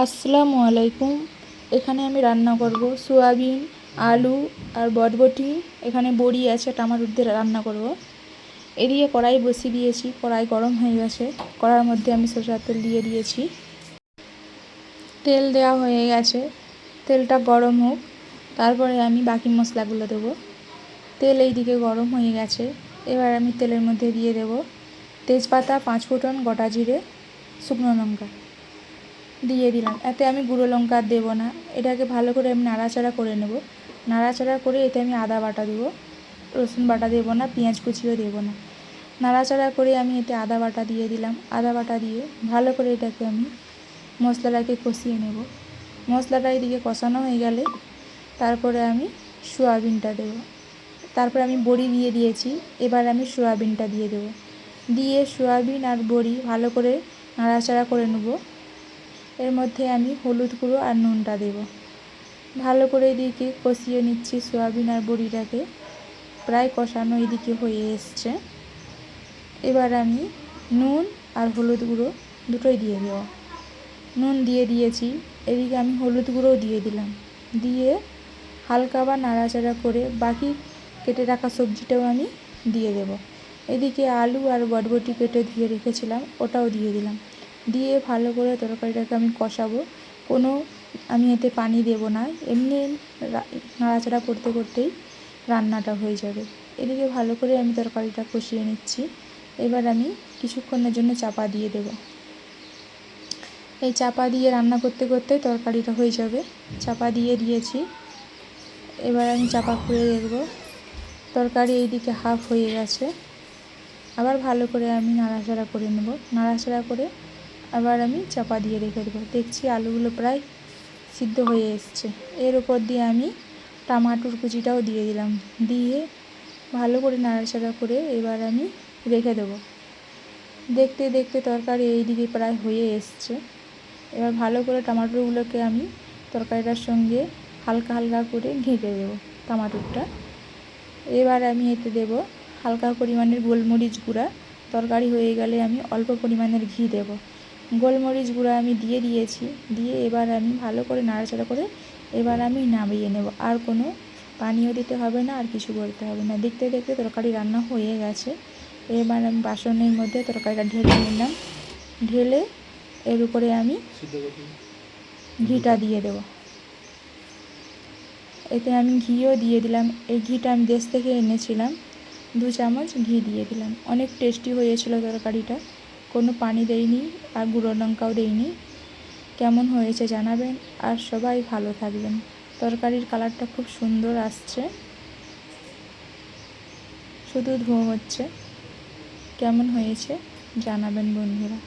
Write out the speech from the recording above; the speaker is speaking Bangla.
আসসালামু আলাইকুম। এখানে আমি রান্না করব সোয়াবিন, আলু আর বরবটি। এখানে বড়ি আছে, টমেটো দিয়ে রান্না করব। এদিকে কড়াই বসিয়ে দিয়েছি, কড়াই গরম হয়ে গেছে। কড়াইয়ের মধ্যে আমি সরষের তেল দিয়ে দিয়েছি। তেল দেওয়া হয়ে গেছে, তেলটা গরম হোক, তারপরে আমি বাকি মশলাগুলো দেবো। তেল এইদিকে গরম হয়ে গেছে, এবার আমি তেলের মধ্যে দিয়ে দেব তেজপাতা, 5 ফোঁটন, গোটা জিরে, শুকনো লঙ্কা দিয়ে দিলাম। এতে আমি গুঁড়ো লঙ্কা দেবো না, এটাকে ভালো করে আমি নাড়াচাড়া করে নেব। নাড়াচাড়া করে এতে আমি আদা বাটা দেবো, রসুন বাটা দেবো না, পেঁয়াজ কুচিও দেবো না। নাড়াচাড়া করে আমি এতে আদা বাটা দিয়ে দিলাম। আদা বাটা দিয়ে ভালো করে এটাকে আমি মশলাটাকে কষিয়ে নেব। মশলাটা এদিকে কষানো হয়ে গেলে তারপরে আমি সোয়াবিনটা দেবো। তারপরে আমি বড়ি দিয়ে দিয়েছি, এবার আমি সোয়াবিনটা দিয়ে দেবো। দিয়ে সোয়াবিন আর বড়ি ভালো করে নাড়াচাড়া করে নেব। এর মধ্যে আমি হলুদ গুঁড়ো আর নুনটা দেব। ভালো করে এদিকে কষিয়ে নিচ্ছি সোয়াবিন আর বড়িটাকে। প্রায় কষানো এদিকে হয়ে এসছে। এবার আমি নুন আর হলুদ গুঁড়ো দুটোই দিয়ে দেব। নুন দিয়ে দিয়েছি, এদিকে আমি হলুদ গুঁড়োও দিয়ে দিলাম। দিয়ে হালকা আবার নাড়াচাড়া করে বাকি কেটে রাখা সবজিটাও আমি দিয়ে দেব। এদিকে আলু আর বরবটি কেটে ধুয়ে রেখেছিলাম, ওটাও দিয়ে দিলাম। দিয়ে ভালো করে তরকারিটাকে আমি কষাবো। আমি এতে পানি দেব না, এমনি নাড়াচাড়া করতে করতেই রান্নাটা হয়ে যাবে। এদিকে ভালো করে আমি তরকারিটা কষিয়ে নিচ্ছি। এবার আমি কিছুক্ষণের জন্য চাপা দিয়ে দেব। এই চাপা দিয়ে রান্না করতে করতে তরকারিটা হয়ে যাবে। চাপা দিয়ে দিয়েছি, এবার আমি চাপা খুলে দেখব তরকারি এইদিকে হাফ হয়ে গেছে। আবার ভালো করে আমি নাড়াচাড়া করে নেব। নাড়াচাড়া করে আবার আমি চাপা দিয়ে রেখে দেবো। দেখছি আলুগুলো প্রায় সিদ্ধ হয়ে এসছে। এর উপর দিয়ে আমি টমেটোর কুচিটাও দিয়ে দিলাম। দিয়ে ভালো করে নাড়াচাড়া করে এবার আমি রেখে দেবো। দেখতে দেখতে তরকারি এইদিকে প্রায় হয়ে এসছে। এবার ভালো করে টমেটোগুলোকে আমি তরকারিটার সঙ্গে হালকা হালকা করে ঘেঁটে দেবো টমেটোটা। এবার আমি এতে দেব হালকা পরিমাণের গোলমরিচ গুঁড়া। তরকারি হয়ে গেলে আমি অল্প পরিমাণের ঘি দেব। গোলমরিচ গুঁড়া আমি দিয়ে দিয়েছি। দিয়ে এবার আমি ভালো করে নাড়াচাড়া করে এবার আমি নামিয়ে নেব। আর কোনো পানিও দিতে হবে না, আর কিছু করতে হবে না। দেখতে দেখতে তরকারি রান্না হয়ে গেছে। এবার আমি বাসনের মধ্যে তরকারিটা ঢেলে নিলাম। ঢেলে এর উপরে আমি ঘিটা দিয়ে দেব। এতে আমি ঘিও দিয়ে দিলাম। এই ঘিটা আমি দেশ থেকে এনেছিলাম, 2 চামচ ঘি দিয়ে দিলাম। অনেক টেস্টি হয়েছিল তরকারিটা, কোনো পানি দেইনি আর গুঁড়ো লঙ্কাও দেইনি। কেমন হয়েছে জানাবেন, আর সবাই ভালো থাকবেন। তরকারির কালারটা খুব সুন্দর আসছে, শুধু ধোঁয়া হচ্ছে। কেমন হয়েছে জানাবেন বন্ধুরা।